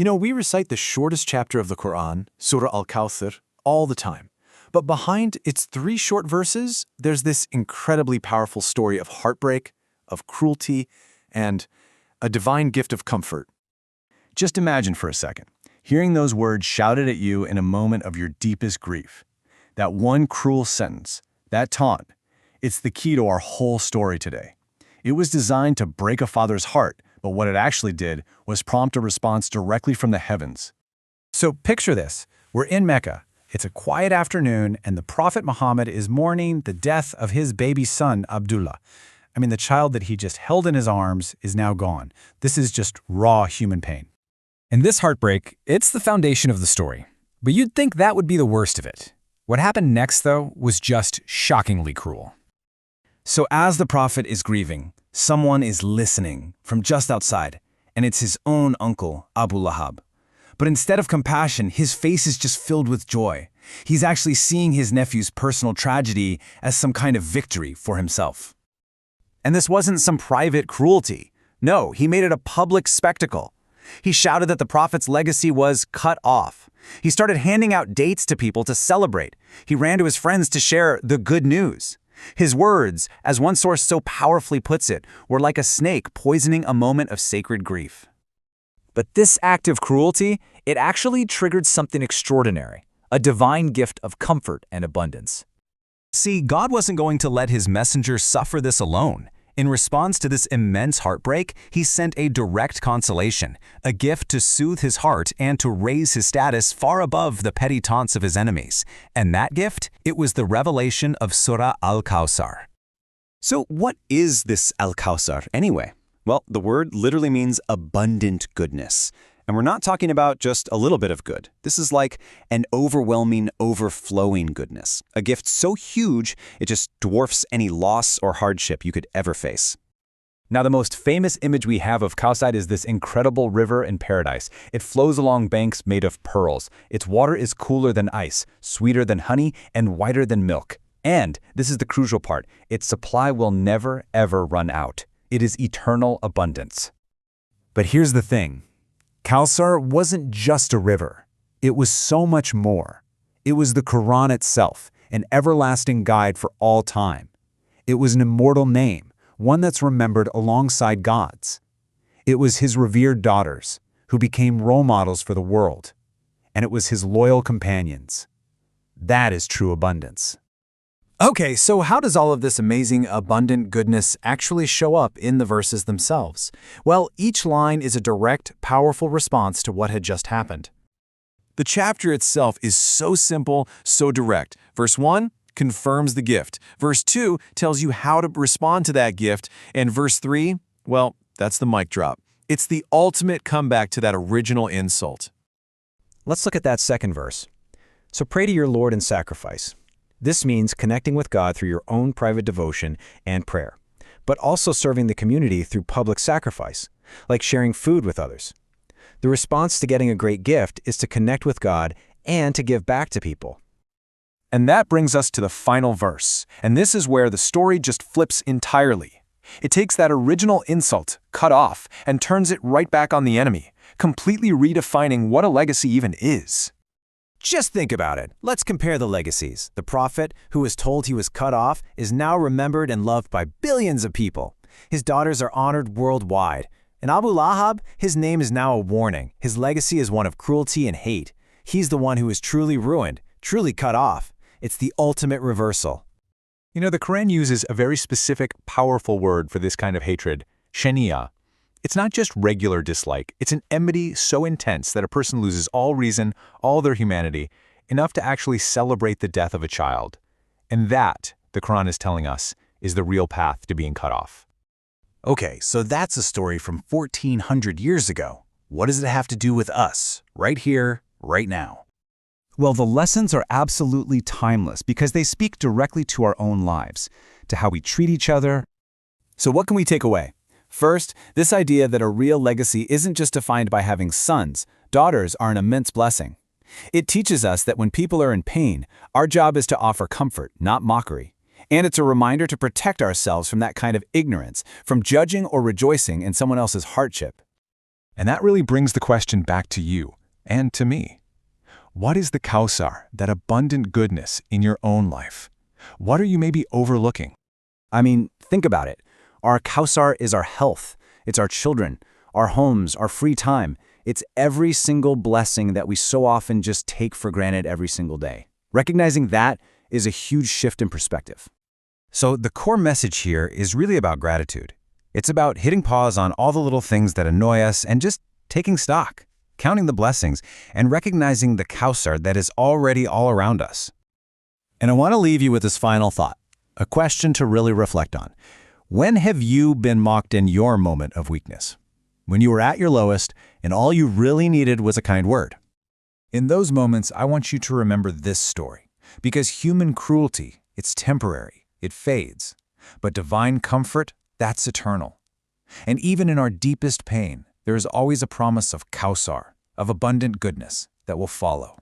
We recite the shortest chapter of the Qur'an, Surah Al-Kawthar, all the time. But behind its 3 short verses, there's this incredibly powerful story of heartbreak, of cruelty, and a divine gift of comfort. Just imagine for a second, hearing those words shouted at you in a moment of your deepest grief. That one cruel sentence, that taunt, it's the key to our whole story today. It was designed to break a father's heart, but what it actually did was prompt a response directly from the heavens. So picture this. We're in Mecca. It's a quiet afternoon, and the Prophet Muhammad is mourning the death of his baby son, Abdullah. The child that he just held in his arms is now gone. This is just raw human pain. And this heartbreak, it's the foundation of the story. But you'd think that would be the worst of it. What happened next, though, was just shockingly cruel. So as the prophet is grieving, someone is listening from just outside, and it's his own uncle, Abu Lahab. But instead of compassion, his face is just filled with joy. He's actually seeing his nephew's personal tragedy as some kind of victory for himself. And this wasn't some private cruelty. No, he made it a public spectacle. He shouted that the prophet's legacy was cut off. He started handing out dates to people to celebrate. He ran to his friends to share the good news. His words, as one source so powerfully puts it, were like a snake poisoning a moment of sacred grief. But this act of cruelty, it actually triggered something extraordinary, a divine gift of comfort and abundance. See, God wasn't going to let his messenger suffer this alone. In response to this immense heartbreak, he sent a direct consolation, a gift to soothe his heart and to raise his status far above the petty taunts of his enemies. And that gift, it was the revelation of Surah Al-Kawthar. So what is this Al-Kawthar anyway? Well, the word literally means abundant goodness. And we're not talking about just a little bit of good. This is like an overwhelming, overflowing goodness. A gift so huge, it just dwarfs any loss or hardship you could ever face. Now, the most famous image we have of Kawthar is this incredible river in paradise. It flows along banks made of pearls. Its water is cooler than ice, sweeter than honey, and whiter than milk. And, this is the crucial part, its supply will never, ever run out. It is eternal abundance. But here's the thing. Kawthar wasn't just a river. It was so much more. It was the Qur'an itself, an everlasting guide for all time. It was an immortal name, one that's remembered alongside God's. It was his revered daughters, who became role models for the world. And it was his loyal companions. That is true abundance. Okay, so how does all of this amazing, abundant goodness actually show up in the verses themselves? Well, each line is a direct, powerful response to what had just happened. The chapter itself is so simple, so direct. Verse 1 confirms the gift. Verse 2 tells you how to respond to that gift. And verse 3, well, that's the mic drop. It's the ultimate comeback to that original insult. Let's look at that second verse. So pray to your Lord in sacrifice. This means connecting with God through your own private devotion and prayer, but also serving the community through public sacrifice, like sharing food with others. The response to getting a great gift is to connect with God and to give back to people. And that brings us to the final verse, and this is where the story just flips entirely. It takes that original insult, cut off, and turns it right back on the enemy, completely redefining what a legacy even is. Just think about it. Let's compare the legacies. The prophet, who was told he was cut off, is now remembered and loved by billions of people. His daughters are honored worldwide. And Abu Lahab, his name is now a warning. His legacy is one of cruelty and hate. He's the one who is truly ruined, truly cut off. It's the ultimate reversal. The Qur'an uses a very specific, powerful word for this kind of hatred, shania. It's not just regular dislike, it's an enmity so intense that a person loses all reason, all their humanity, enough to actually celebrate the death of a child. And that, the Qur'an is telling us, is the real path to being cut off. Okay, so that's a story from 1400 years ago. What does it have to do with us, right here, right now? Well, the lessons are absolutely timeless because they speak directly to our own lives, to how we treat each other. So what can we take away? First, this idea that a real legacy isn't just defined by having sons. Daughters are an immense blessing. It teaches us that when people are in pain, our job is to offer comfort, not mockery. And it's a reminder to protect ourselves from that kind of ignorance, from judging or rejoicing in someone else's hardship. And that really brings the question back to you and to me. What is the Kawthar, that abundant goodness in your own life? What are you maybe overlooking? I mean, think about it. Our Kawthar is our health. It's our children, our homes, our free time. It's every single blessing that we so often just take for granted every single day. Recognizing that is a huge shift in perspective. So the core message here is really about gratitude. It's about hitting pause on all the little things that annoy us and just taking stock, counting the blessings, and recognizing the Kawthar that is already all around us. And I want to leave you with this final thought, a question to really reflect on. When have you been mocked in your moment of weakness? When you were at your lowest and all you really needed was a kind word? In those moments, I want you to remember this story, because human cruelty, it's temporary, it fades. But divine comfort, that's eternal. And even in our deepest pain, there is always a promise of Kawthar, of abundant goodness, that will follow.